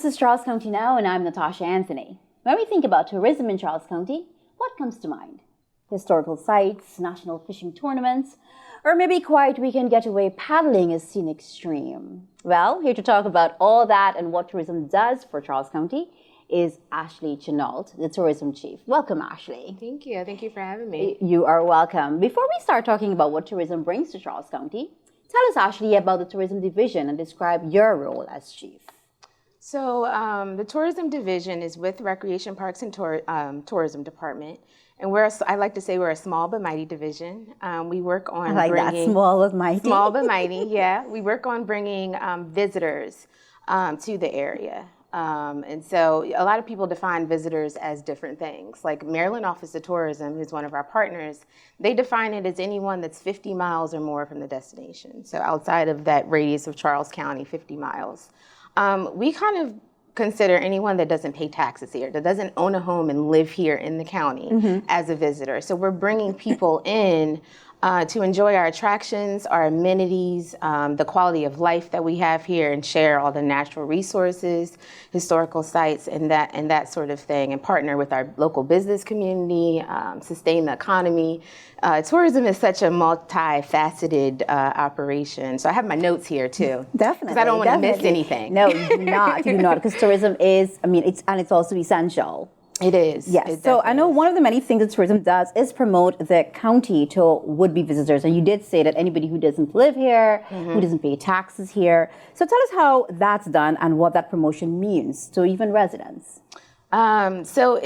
is Charles County Now, and I'm Natasha Anthony. When we think about tourism in Charles County, what comes to mind? Historical sites, national fishing tournaments, or maybe quiet weekend getaway paddling a scenic stream? Well, here to talk about all that and what tourism does for Charles County is Ashley Chenault, the Tourism Chief. Welcome, Ashley. Thank you. Thank you for having me. You are welcome. Before we start talking about what tourism brings to Charles County, tell us, Ashley, about the Tourism Division and describe your role as Chief. So the Tourism Division is with Recreation Parks and Tourism Department. And I like to say we're a small but mighty division. We work on that, small but mighty. Small but mighty, yeah. We work on bringing visitors to the area. And so a lot of people define visitors as different things. Like Maryland Office of Tourism, who's one of our partners, they define it as anyone that's 50 miles or more from the destination. So outside of that radius of Charles County, 50 miles. We kind of consider anyone that doesn't pay taxes here, that doesn't own a home and live here in the county as a visitor. So we're bringing people in to enjoy our attractions, our amenities, the quality of life that we have here, and share all the natural resources, historical sites, and that sort of thing, and partner with our local business community, sustain the economy. Tourism is such a multifaceted operation. So I have my notes here too. Definitely. Because I don't want to miss anything. No, you do not. You do not. Because tourism is, it's also essential. It is. Yes. So I know one of the many things that tourism does is promote the county to would-be visitors. And you did say that anybody who doesn't live here, who doesn't pay taxes here. So tell us how that's done and what that promotion means to even residents. So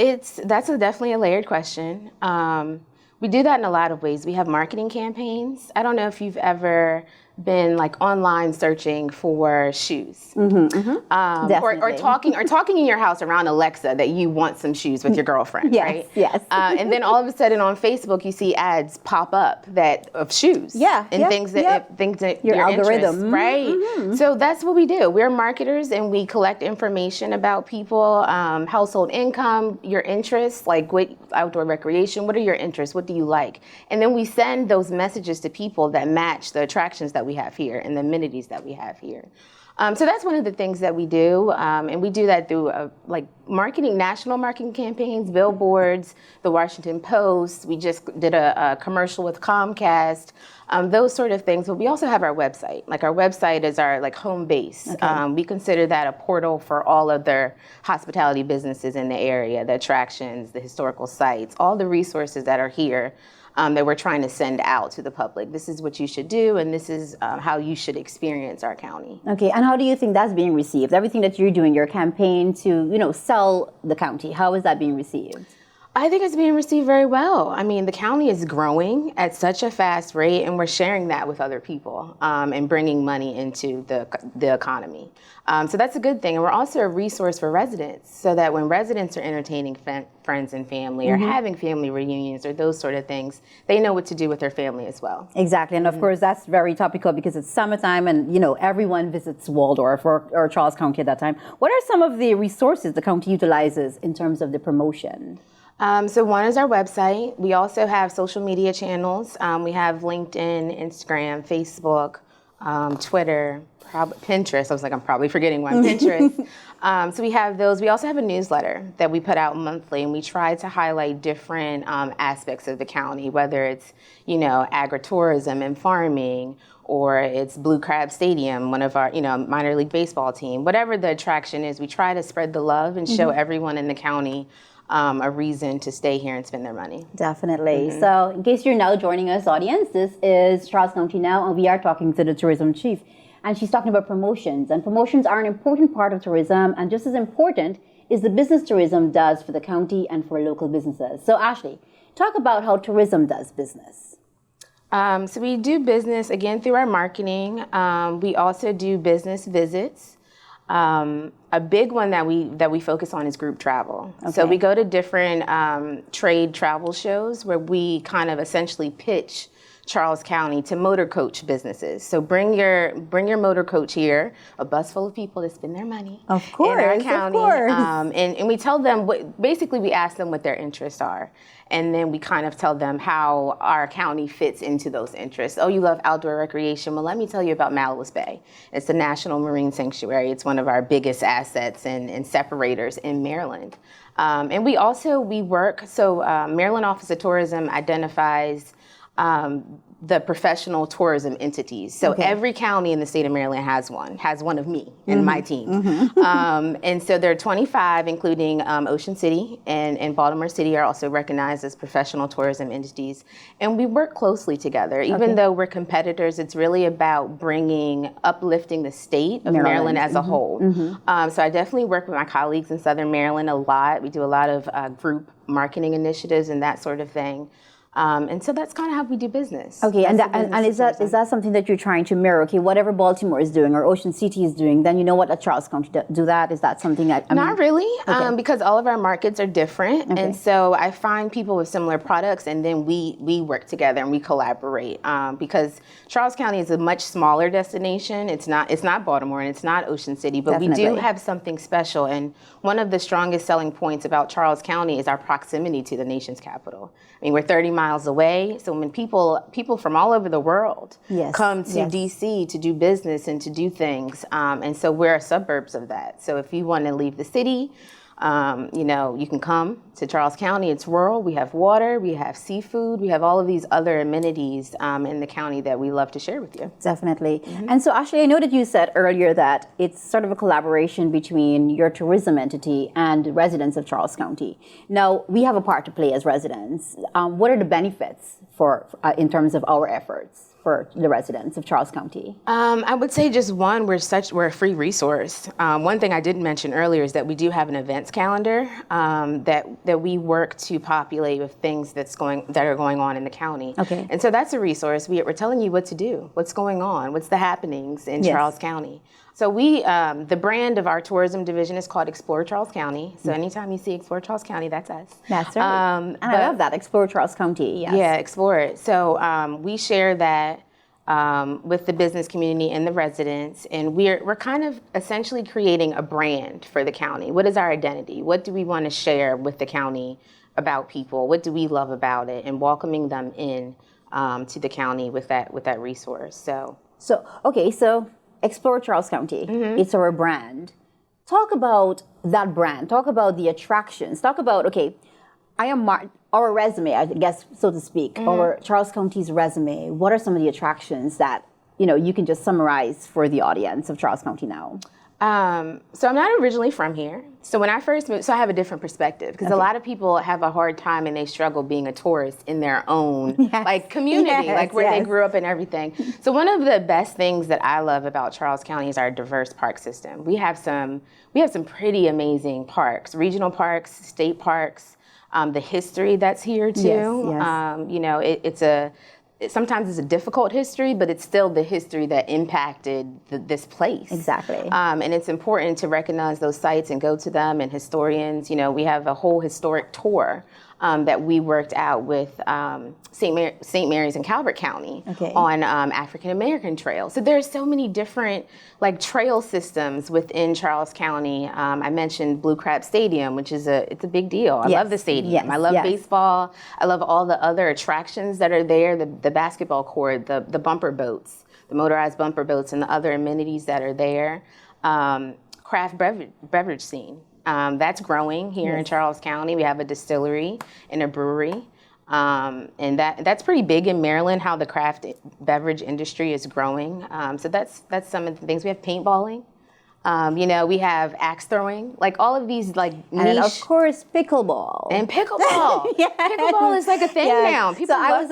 that's definitely a layered question. We do that in a lot of ways. We have marketing campaigns. I don't know if you've ever been like online searching for shoes, or talking in your house around Alexa that you want some shoes with your girlfriend, right? Yes. And then all of a sudden on Facebook you see ads pop up of shoes, things that your algorithm, right? So that's what we do. We're marketers and we collect information about people, household income, your interests, like what outdoor recreation, what are your interests, what do you like, and then we send those messages to people that match the attractions that we have here and the amenities that we have here. So that's one of the things that we do, and we do that through national marketing campaigns, billboards, the Washington Post. We just did a commercial with Comcast, those sort of things. But we also have our website. Like our website is our home base. Okay. We consider that a portal for all other hospitality businesses in the area, the attractions, the historical sites, all the resources that are here. That we're trying to send out to the public. This is what you should do, and this is how you should experience our county. Okay, and how do you think that's being received? Everything that you're doing, your campaign to, sell the county, how is that being received? I think it's being received very well. I mean, the county is growing at such a fast rate, and we're sharing that with other people and bringing money into the economy. So that's a good thing. And we're also a resource for residents, so that when residents are entertaining friends and family or having family reunions or those sort of things, they know what to do with their family as well. Exactly. And of course, that's very topical because it's summertime and, everyone visits Waldorf or Charles County at that time. What are some of the resources the county utilizes in terms of the promotion? So one is our website. We also have social media channels. We have LinkedIn, Instagram, Facebook, Twitter, Pinterest. I was like, I'm probably forgetting one. Pinterest. So we have those. We also have a newsletter that we put out monthly, and we try to highlight different aspects of the county, whether it's, agritourism and farming, or it's Blue Crab Stadium, one of our, minor league baseball team. Whatever the attraction is, we try to spread the love and show everyone in the county a reason to stay here and spend their money. Definitely. So in case you're now joining us, audience, this is Charles County Now, and we are talking to the Tourism Chief. And she's talking about promotions. And promotions are an important part of tourism, and just as important is the business tourism does for the county and for local businesses. So Ashley, talk about how tourism does business. So we do business, again, through our marketing. We also do business visits. A big one that we focus on is group travel. Okay. So we go to different trade travel shows where we kind of essentially pitch Charles County to motor coach businesses. So bring your motor coach here, a bus full of people that spend their money of course, in our county. Of course. And we tell them, basically we ask them what their interests are. And then we kind of tell them how our county fits into those interests. Oh, you love outdoor recreation? Well, let me tell you about Mallas Bay. It's the National Marine Sanctuary. It's one of our biggest assets and separators in Maryland. And we work, so Maryland Office of Tourism identifies the professional tourism entities. So every county in the state of Maryland has one of me and my team. And so there are 25, including Ocean City and Baltimore City are also recognized as professional tourism entities. And we work closely together. Even though we're competitors, it's really about uplifting the state of Maryland as a whole. So I definitely work with my colleagues in Southern Maryland a lot. We do a lot of group marketing initiatives and that sort of thing. And so that's kind of how we do business. Okay, and is that something that you're trying to mirror? Okay, whatever Baltimore is doing or Ocean City is doing, then you know what, let Charles County do that? Is that something that... Not really, because all of our markets are different. And so I find people with similar products and then we work together and we collaborate. Because Charles County is a much smaller destination. It's not Baltimore and it's not Ocean City, but we do have something special. And one of the strongest selling points about Charles County is our proximity to the nation's capital. I mean, we're 30 miles away, so when people from all over the world come to DC to do business and to do things, and so we're suburbs of that. So if you want to leave the city, you can come to Charles County. It's rural. We have water. We have seafood. We have all of these other amenities in the county that we love to share with you. Definitely. And so, Ashley, I know that you said earlier that it's sort of a collaboration between your tourism entity and residents of Charles County. Now, we have a part to play as residents. What are the benefits in terms of our efforts for the residents of Charles County? I would say just one, we're a free resource. One thing I didn't mention earlier is that we do have an events calendar that we work to populate with things that are going on in the county. Okay. And so that's a resource. We're telling you what to do, what's going on, what's the happenings in Charles County. So the brand of our tourism division is called Explore Charles County. So anytime you see Explore Charles County, that's us. That's right. And I love that, Explore Charles County. Yes. Yeah, explore it. So we share that with the business community and the residents, and we're kind of essentially creating a brand for the county. What is our identity? What do we want to share with the county about people? What do we love about it? And welcoming them in to the county with that resource. So Explore Charles County. It's our brand. Talk about that brand. Talk about the attractions. Talk about, our resume, I guess, so to speak, our Charles County's resume. What are some of the attractions that, you can just summarize for the audience of Charles County now? So I'm not originally from here. So when I first moved, so I have a different perspective because a lot of people have a hard time and they struggle being a tourist in their own community, where they grew up and everything. So one of the best things that I love about Charles County is our diverse park system. We have some pretty amazing parks, regional parks, state parks, the history that's here too. Sometimes it's a difficult history, but it's still the history that impacted this place. Exactly. And it's important to recognize those sites and go to them. And historians, we have a whole historic tour that we worked out with St. Mary's in Calvert County on African American trails. So there's so many different trail systems within Charles County. I mentioned Blue Crab Stadium, which is it's a big deal. I love the stadium. I love baseball. I love all the other attractions that are there, the basketball court, the bumper boats, the motorized bumper boats, and the other amenities that are there. Craft beverage scene. That's growing here in Charles County. We have a distillery and a brewery. And that's pretty big in Maryland, how the craft beverage industry is growing. So that's some of the things. We have paintballing. We have axe throwing, all of these niche. And of course, pickleball. And pickleball. Pickleball is a thing now. People love I was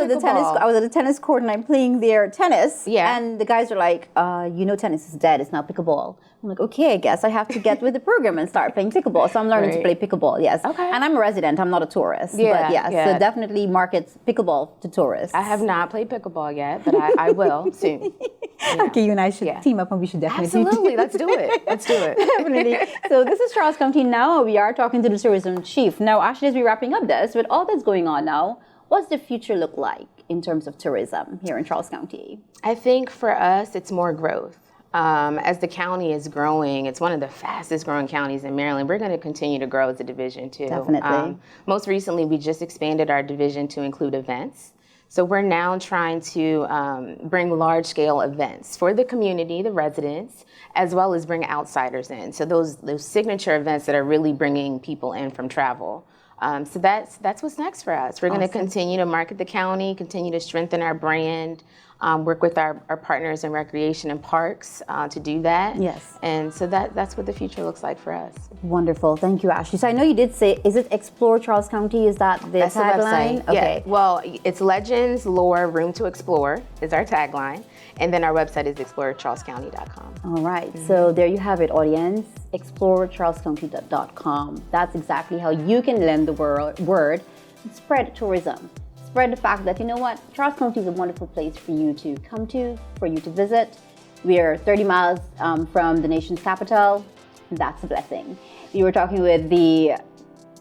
at the tennis court and I'm playing their tennis. Yeah. And the guys are like, tennis is dead. It's now pickleball. I'm like, okay, I guess I have to get with the program and start playing pickleball. So I'm learning to play pickleball, yes. Okay. And I'm a resident, I'm not a tourist. Yeah, but so definitely market pickleball to tourists. I have not played pickleball yet, but I will soon. Yeah. Okay, you and I should team up and we should definitely Absolutely, let's do it. Let's do it. Definitely. So this is Charles County now. We are talking to the tourism chief. Now, Ashley, as we're wrapping up this, with all that's going on now, what's the future look like in terms of tourism here in Charles County? I think for us, it's more growth. As the county is growing, it's one of the fastest growing counties in Maryland. We're going to continue to grow as a division too. Definitely. Most recently, we just expanded our division to include events. So we're now trying to bring large scale events for the community, the residents, as well as bring outsiders in. So those signature events that are really bringing people in from travel. So that's what's next for us. We're going to continue to market the county, continue to strengthen our brand, work with our partners in recreation and parks to do that. Yes. And so that's what the future looks like for us. Wonderful. Thank you, Ashley. So I know you did say, is it Explore Charles County? Is that the That's tagline? the website. Okay. Yeah. Well, it's Legends, Lore, Room to Explore is our tagline. And then our website is explorecharlescounty.com. All right. So there you have it, audience. explorecharlescounty.com. That's exactly how you can lend the word and spread tourism. Spread the fact that, you know what, Charles County is a wonderful place for you to come to, for you to visit. We are 30 miles from the nation's capital. That's a blessing. We were talking with the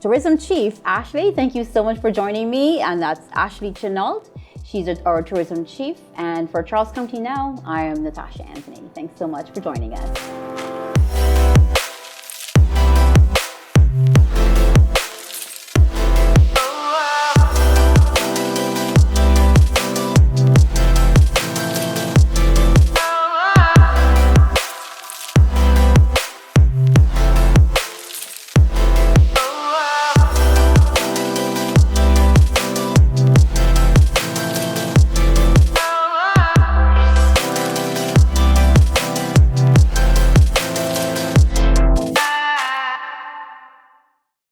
Tourism Chief, Ashley. Thank you so much for joining me. And that's Ashley Chenault. She's our Tourism Chief. And for Charles County Now, I am Natasha Anthony. Thanks so much for joining us.